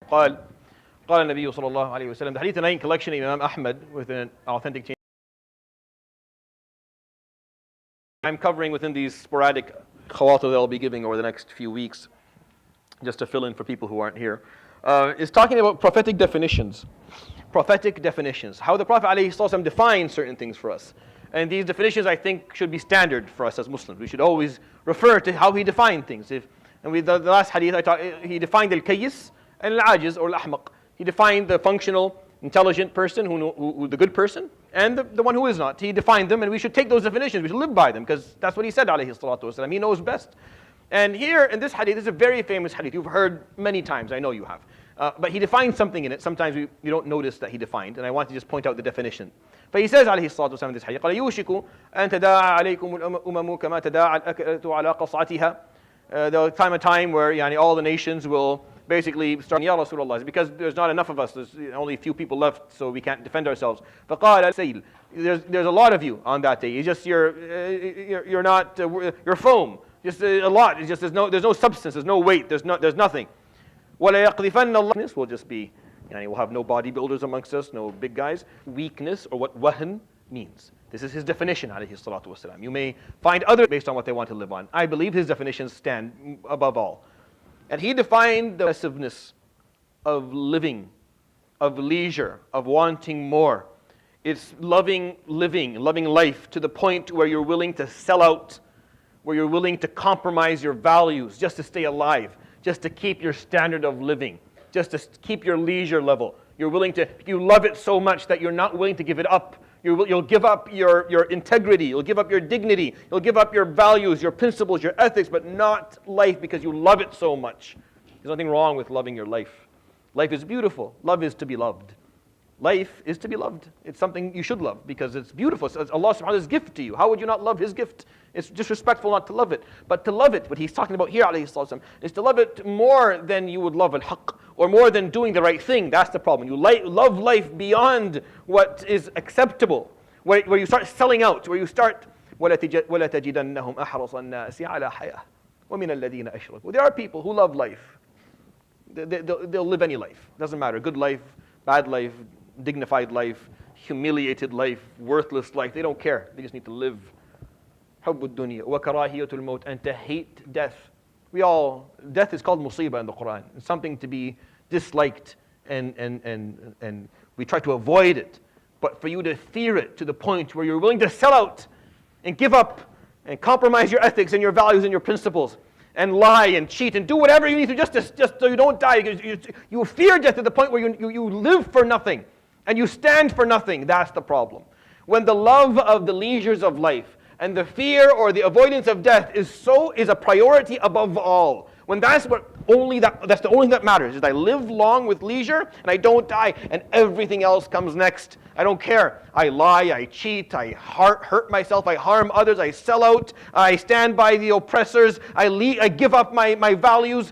قال قال النبي صلى الله عليه وسلم. The hadith in collection of Imam Ahmad with an authentic chain. I'm covering within these sporadic khawata that I'll be giving over the next few weeks, just to fill in for people who aren't here, is talking about prophetic definitions. Prophetic definitions. How the Prophet ﷺ defines certain things for us. And these definitions, I think, should be standard for us as Muslims. We should always refer to how he defined things. The last hadith I taught, he defined al-kayyis and al-ajiz or al-ahmaq. He defined the functional, intelligent person, who the good person, and the one who is not. He defined them, and we should take those definitions. We should live by them, because that's what he said, alayhi salatu wasalam. He knows best. And here, in this hadith, this is a very famous hadith. You've heard many times. I know you have. But he defined something in it. Sometimes we don't notice that he defined, and I want to just point out the definition. But he says, alayhi salatu wasalam, in this hadith, قَالَ يُوشِكُ أَن تَدَاعَ عَلَيْكُمُ الْأُمَمُ كَمَا تَدَاعَ الْأَكْلَةُ عَلَى قَصْعَتِهَا. There'll come a time where all the nations will basically start, Ya Rasulullah, it's because there's not enough of us, there's only a few people left, so we can't defend ourselves. فَقَالَ السَّيْلِ, there's a lot of you on that day. It's just you're not, you're foam. Just a lot. It's just there's no substance, there's no weight, there's nothing. وَلَا يَقْذِفَنَّ اللَّهُ. This will just be, we'll have no bodybuilders amongst us, no big guys. Weakness, or what wahan means. This is his definition, alayhi salatu wasalam. You may find others based on what they want to live on. I believe his definitions stand above all. And he defined the excessiveness of living, of leisure, of wanting more. It's loving living, loving life to the point where you're willing to sell out, where you're willing to compromise your values just to stay alive, just to keep your standard of living, just to keep your leisure level. You're willing to, you love it so much that you're not willing to give it up. You'll give up your integrity, you'll give up your dignity, you'll give up your values, your principles, your ethics, but not life because you love it so much. There's nothing wrong with loving your life. Life is beautiful. Love is to be loved. Life is to be loved. It's something you should love because it's beautiful. It's Allah subhanahu wa ta'ala's gift to you. How would you not love His gift? It's disrespectful not to love it. But to love it, what he's talking about here, alayhi salatu, is to love it more than you would love al-haqq, or more than doing the right thing. That's the problem. You love life beyond what is acceptable, where you start selling out, where you start, وَلَا تَجِدَنَّهُمْ أَحْرَصَ النَّاسِ عَلَى حَيَاةٍ وَمِنَ الَّذِينَ أَشْرَكُوا. There are people who love life. They'll live any life. Doesn't matter. Good life, bad life, dignified life, humiliated life, worthless life. They don't care. They just need to live. حُبُّ الدُّنْيَا وَكَرَاهِيَةُ الْمَوْتِ. And to hate death. Death is called musibah in the Quran. It's something to be disliked, and we try to avoid it. But for you to fear it to the point where you're willing to sell out and give up and compromise your ethics and your values and your principles and lie and cheat and do whatever you need to just so you don't die. You fear death to the point where you live for nothing and you stand for nothing. That's the problem. When the love of the leisures of life and the fear or the avoidance of death is a priority above all. When that's the only thing that matters, is I live long with leisure and I don't die, and everything else comes next. I don't care. I lie, I cheat, I hurt myself, I harm others, I sell out, I stand by the oppressors, I give up my values.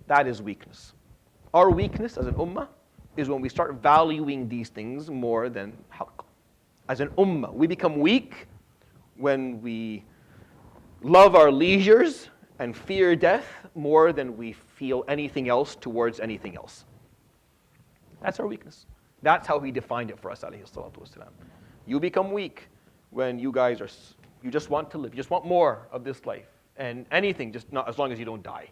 That is weakness. Our weakness as an ummah is when we start valuing these things more than haqq. As an ummah, we become weak when we love our leisures and fear death more than we feel anything else towards anything else. That's our weakness. That's how he defined it for us, alayhi salatu wasalam. You become weak when you just want to live. You just want more of this life. And anything, just not as long as you don't die.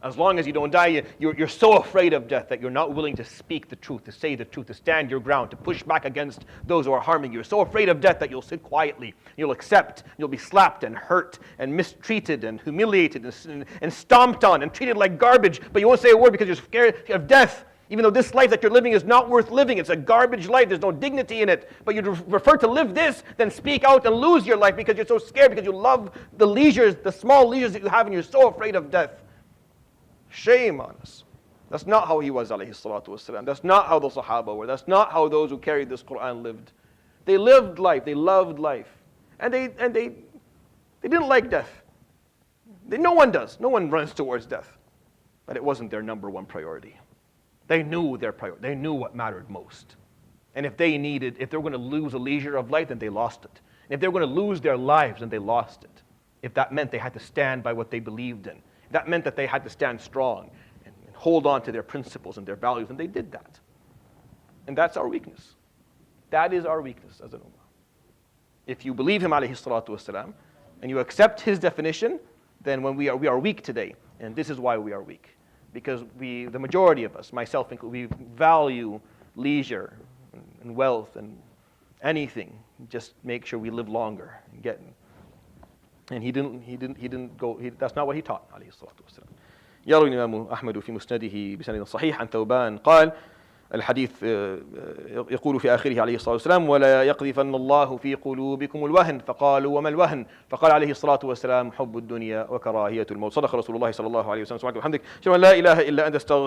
As long as you don't die, you're so afraid of death that you're not willing to speak the truth, to say the truth, to stand your ground, to push back against those who are harming you. You're so afraid of death that you'll sit quietly. You'll accept. You'll be slapped and hurt and mistreated and humiliated and stomped on and treated like garbage. But you won't say a word because you're scared of death. Even though this life that you're living is not worth living. It's a garbage life. There's no dignity in it. But you'd prefer to live this than speak out and lose your life because you're so scared, because you love the leisures, the small leisures that you have, and you're so afraid of death. Shame on us. That's not how he was, alayhi salatu wasalam. That's not how the Sahaba were. That's not how those who carried this Quran lived. They lived life. They loved life. And they didn't like death. No one does. No one runs towards death. But it wasn't their number one priority. They knew their priority. They knew what mattered most. And if they were going to lose a leisure of life, then they lost it. And if they were going to lose their lives, then they lost it. If that meant they had to stand by what they believed in. That meant that they had to stand strong and hold on to their principles and their values, and they did that. And that's our weakness. That is our weakness as an ummah. If you believe him, alayhi salatu wasalam, and you accept his definition, then when we are weak today. And this is why we are weak. Because the majority of us, myself included, we value leisure and wealth and anything. Just make sure we live longer and get. And he didn't go. That's not what he taught. عليه الصلاة والسلام. يروي الإمام أحمد في مسنده بسند صحيح عن ثوبان قال الحديث يقول في آخره عليه الصلاة والسلام ولا يقذفن الله في قلوبكم الوهن فقالوا وما الوهن فقال عليه الصلاة والسلام حب الدنيا وكراهية الموت. صدق رسول الله صلى الله عليه وسلم. سبحانك وبحمدك أشهد أن لا إله إلا أنت أستغفرك